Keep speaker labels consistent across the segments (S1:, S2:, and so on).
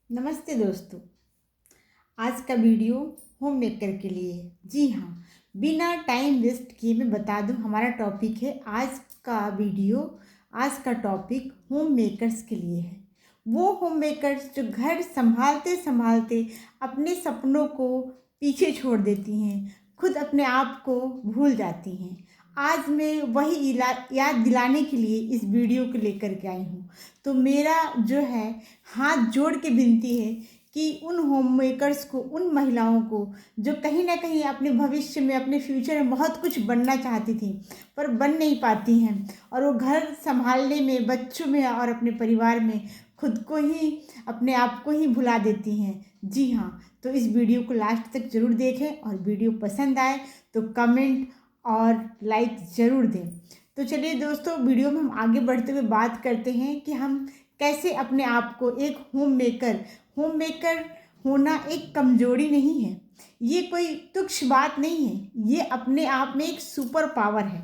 S1: नमस्ते दोस्तों। आज का वीडियो होम मेकर के लिए है। जी हाँ, बिना टाइम वेस्ट किए मैं बता दूं हमारा टॉपिक है आज का वीडियो। आज का टॉपिक होम मेकर्स के लिए है। वो होम मेकर्स जो घर संभालते संभालते अपने सपनों को पीछे छोड़ देती हैं, खुद अपने आप को भूल जाती हैं। आज मैं वही याद दिलाने के लिए इस वीडियो को लेकर के आई हूँ। तो मेरा जो है हाथ जोड़ के विनती है कि उन होम मेकर्स को, उन महिलाओं को जो कहीं ना कहीं अपने भविष्य में, अपने फ्यूचर में बहुत कुछ बनना चाहती थी पर बन नहीं पाती हैं, और वो घर संभालने में, बच्चों में और अपने परिवार में खुद को ही, अपने आप को ही भुला देती हैं। जी हाँ, तो इस वीडियो को लास्ट तक ज़रूर देखें और वीडियो पसंद आए तो कमेंट और लाइक ज़रूर दें। तो चलिए दोस्तों, वीडियो में हम आगे बढ़ते हुए बात करते हैं कि हम कैसे अपने आप को एक होम मेकर होना एक कमजोरी नहीं है, ये कोई तुच्छ बात नहीं है, ये अपने आप में एक सुपर पावर है।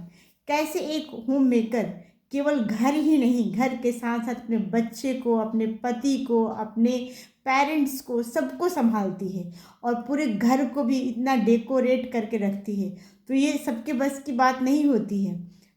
S1: कैसे एक होम मेकर केवल घर ही नहीं, घर के साथ साथ अपने बच्चे को, अपने पति को, अपने पेरेंट्स को, सबको संभालती है और पूरे घर को भी इतना डेकोरेट करके रखती है। तो ये सबके बस की बात नहीं होती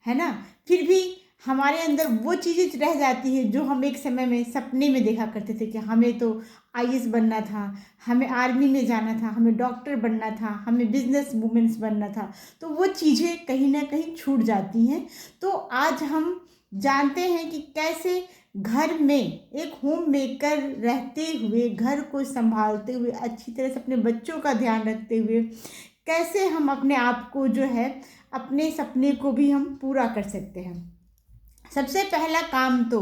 S1: है ना। फिर भी हमारे अंदर वो चीज़ें रह जाती है जो हम एक समय में सपने में देखा करते थे कि हमें तो आईएएस बनना था, हमें आर्मी में जाना था, हमें डॉक्टर बनना था, हमें बिजनेस वुमेन्स बनना था। तो वो चीज़ें कहीं ना कहीं छूट जाती हैं। तो आज हम जानते हैं कि कैसे घर में एक होम मेकर रहते हुए, घर को संभालते हुए, अच्छी तरह से अपने बच्चों का ध्यान रखते हुए कैसे हम अपने आप को जो है, अपने सपने को भी हम पूरा कर सकते हैं। सबसे पहला काम तो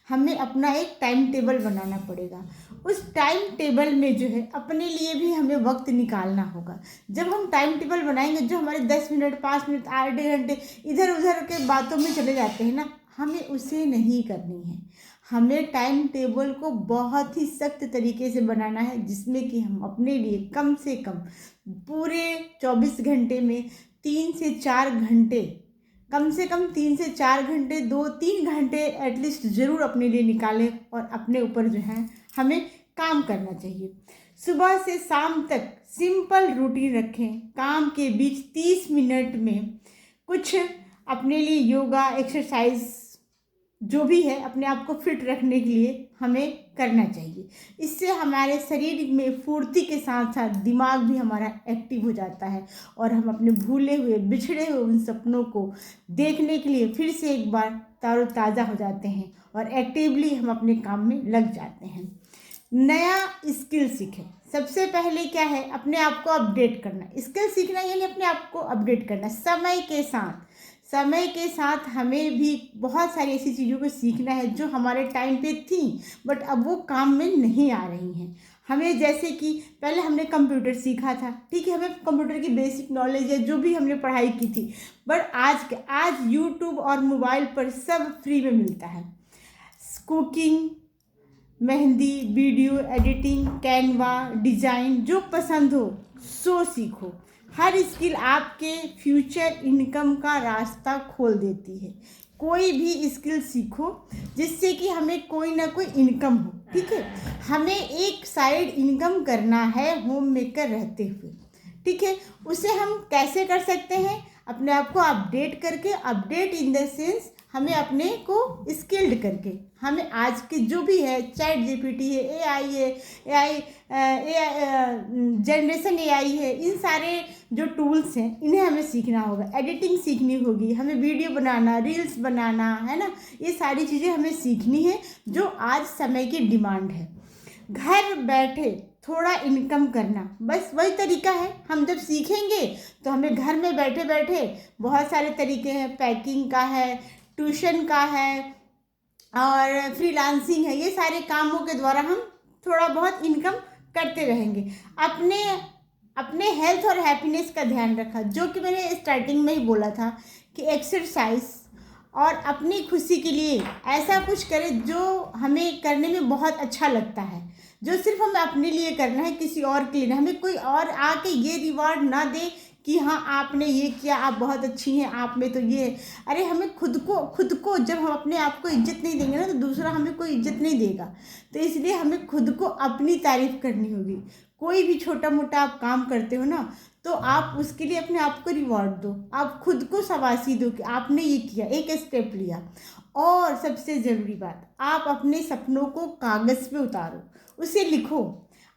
S1: हमें अपना एक टाइम टेबल बनाना पड़ेगा। उस टाइम टेबल में जो है अपने लिए भी हमें वक्त निकालना होगा। जब हम टाइम टेबल बनाएंगे, जो हमारे 10 मिनट, 5 मिनट, आधे घंटे इधर उधर के बातों में चले जाते हैं ना, हमें उसे नहीं करनी है। हमें टाइम टेबल को बहुत ही सख्त तरीके से बनाना है, जिसमें कि हम अपने लिए कम से कम पूरे 24 घंटे में 3 से 4 घंटे, कम से कम 3 से 4 घंटे, 2-3 घंटे एटलीस्ट ज़रूर अपने लिए निकालें और अपने ऊपर जो है हमें काम करना चाहिए। सुबह से शाम तक सिंपल रूटीन रखें। काम के बीच 30 मिनट में कुछ अपने लिए योगा, एक्सरसाइज, जो भी है अपने आप को फिट रखने के लिए हमें करना चाहिए। इससे हमारे शरीर में फुर्ती के साथ साथ दिमाग भी हमारा एक्टिव हो जाता है और हम अपने भूले हुए, बिछड़े हुए उन सपनों को देखने के लिए फिर से एक बार तरोताज़ा हो जाते हैं और एक्टिवली हम अपने काम में लग जाते हैं। नया स्किल सीखें। सबसे पहले क्या है, अपने आप को अपडेट करना। स्किल सीखना यानी अपने आप को अपडेट करना समय के साथ हमें भी बहुत सारी ऐसी चीज़ों को सीखना है जो हमारे टाइम पे थी बट अब वो काम में नहीं आ रही हैं। हमें, जैसे कि पहले हमने कंप्यूटर सीखा था, ठीक है, हमें कंप्यूटर की बेसिक नॉलेज है, जो भी हमने पढ़ाई की थी, बट आज यूट्यूब और मोबाइल पर सब फ्री में मिलता है। Cooking, mehndi, video editing, Canva, design, जो पसंद हो सो सीखो। हर स्किल आपके फ्यूचर इनकम का रास्ता खोल देती है। कोई भी स्किल सीखो जिससे कि हमें कोई ना कोई इनकम हो, ठीक है। हमें एक साइड इनकम करना है होम मेकर रहते हुए, ठीक है। उसे हम कैसे कर सकते हैं? अपने आप को अपडेट करके, अपडेट इन द सेंस हमें अपने को स्किल्ड करके, हमें आज के जो भी है, चैट जीपीटी है, एआई जनरेशन एआई है, इन सारे जो टूल्स हैं इन्हें हमें सीखना होगा। एडिटिंग सीखनी होगी, हमें वीडियो बनाना, रील्स बनाना, है ना, ये सारी चीज़ें हमें सीखनी है जो आज समय की डिमांड है। घर बैठे थोड़ा इनकम करना, बस वही तरीका है। हम जब सीखेंगे तो हमें घर में बैठे बैठे बहुत सारे तरीके हैं, पैकिंग का है, ट्यूशन का है और फ्रीलांसिंग है। ये सारे कामों के द्वारा हम थोड़ा बहुत इनकम करते रहेंगे। अपने अपने हेल्थ और हैप्पीनेस का ध्यान रखा, जो कि मैंने स्टार्टिंग में ही बोला था कि एक्सरसाइज और अपनी खुशी के लिए ऐसा कुछ करें जो हमें करने में बहुत अच्छा लगता है, जो सिर्फ हमें अपने लिए करना है, किसी और के लिए नहीं। हमें कोई और आके ये रिवार्ड ना दे कि हाँ आपने ये किया, आप बहुत अच्छी हैं, आप में तो ये है। अरे हमें खुद को जब हम अपने आप को इज्जत नहीं देंगे ना, तो दूसरा हमें कोई इज्जत नहीं देगा। तो इसलिए हमें खुद को अपनी तारीफ करनी होगी। कोई भी छोटा मोटा आप काम करते हो ना, तो आप उसके लिए अपने आप को रिवॉर्ड दो, आप खुद को शाबाशी दो कि आपने ये किया, एक स्टेप लिया। और सबसे ज़रूरी बात, आप अपने सपनों को कागज़ पे उतारो, उसे लिखो,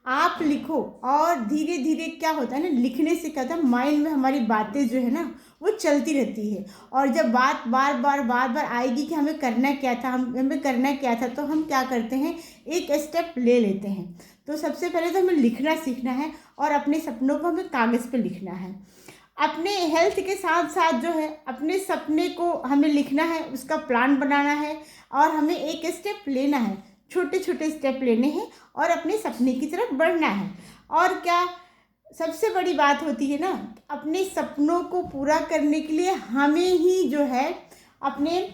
S1: आप लिखो। और धीरे धीरे क्या होता है ना, लिखने से क्या होता है, माइंड में हमारी बातें जो है ना वो चलती रहती है। और जब बात बार बार आएगी कि हमें करना क्या था, हमें करना क्या था, तो हम क्या करते हैं, एक स्टेप ले लेते हैं। तो सबसे पहले तो हमें लिखना सीखना है और अपने सपनों को हमें कागज़ पे लिखना है। अपने हेल्थ के साथ साथ जो है अपने सपने को हमें लिखना है, उसका प्लान बनाना है और हमें एक स्टेप लेना है, छोटे छोटे स्टेप लेने हैं और अपने सपने की तरफ बढ़ना है। और क्या सबसे बड़ी बात होती है ना, अपने सपनों को पूरा करने के लिए हमें ही जो है अपने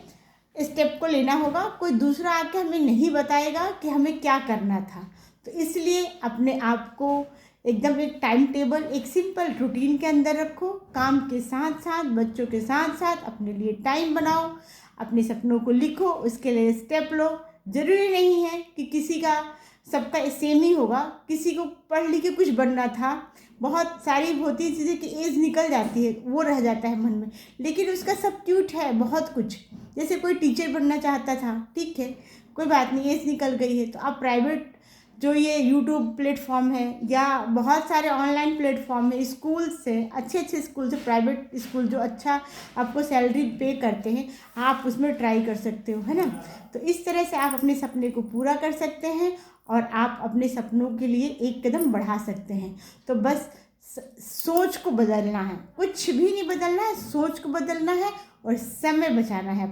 S1: स्टेप को लेना होगा, कोई दूसरा आके हमें नहीं बताएगा कि हमें क्या करना था। तो इसलिए अपने आप को एकदम एक टाइम टेबल, एक सिंपल रूटीन के अंदर रखो, काम के साथ साथ, बच्चों के साथ साथ अपने लिए टाइम बनाओ, अपने सपनों को लिखो, उसके लिए स्टेप लो। ज़रूरी नहीं है कि किसी का सबका सेम ही होगा, किसी को पढ़ लिख के कुछ बनना था, बहुत सारी होती चीज़ें कि एज निकल जाती है, वो रह जाता है मन में, लेकिन उसका सब क्यूट है बहुत कुछ। जैसे कोई टीचर बनना चाहता था, ठीक है, कोई बात नहीं, एज निकल गई है, तो आप प्राइवेट जो ये यूट्यूब प्लेटफॉर्म है या बहुत सारे ऑनलाइन प्लेटफॉर्म है, स्कूल से, अच्छे स्कूल से, प्राइवेट स्कूल जो अच्छा आपको सैलरी पे करते हैं, आप उसमें ट्राई कर सकते हो, है ना। तो इस तरह से आप अपने सपने को पूरा कर सकते हैं और आप अपने सपनों के लिए एक कदम बढ़ा सकते हैं। तो बस सोच को बदलना है, कुछ भी नहीं बदलना है, सोच को बदलना है और समय बचाना है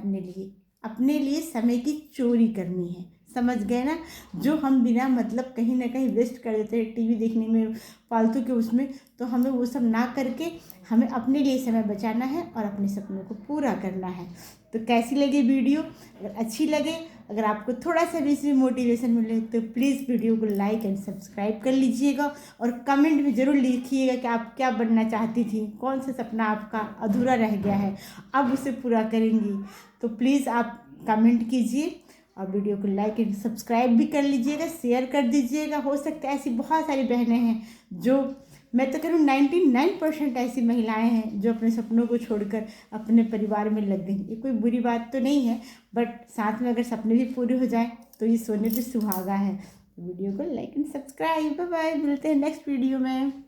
S1: अपने लिए समय की चोरी करनी है। समझ गए ना, जो हम बिना मतलब कहीं ना कहीं वेस्ट कर देते हैं टीवी देखने में, फालतू के उसमें, तो हमें वो सब ना करके हमें अपने लिए समय बचाना है और अपने सपनों को पूरा करना है। तो कैसी लगी वीडियो, अगर अच्छी लगे, अगर आपको थोड़ा सा भी इसमें मोटिवेशन मिले, तो प्लीज़ वीडियो को लाइक एंड सब्सक्राइब कर लीजिएगा और कमेंट में ज़रूर लिखिएगा कि आप क्या बनना चाहती थी, कौन सा सपना आपका अधूरा रह गया है, अब उसे पूरा करेंगी। तो प्लीज़ आप कमेंट कीजिए और वीडियो को लाइक एंड सब्सक्राइब भी कर लीजिएगा, शेयर कर दीजिएगा। हो सकता है ऐसी बहुत सारी बहनें हैं जो, मैं तो कह रही हूँ 99% ऐसी महिलाएं हैं जो अपने सपनों को छोड़कर अपने परिवार में लग गई। ये कोई बुरी बात तो नहीं है, बट साथ में अगर सपने भी पूरे हो जाए तो ये सोने पे सुहागा है। वीडियो को like and subscribe. Bye bye, मिलते हैं नेक्स्ट वीडियो में।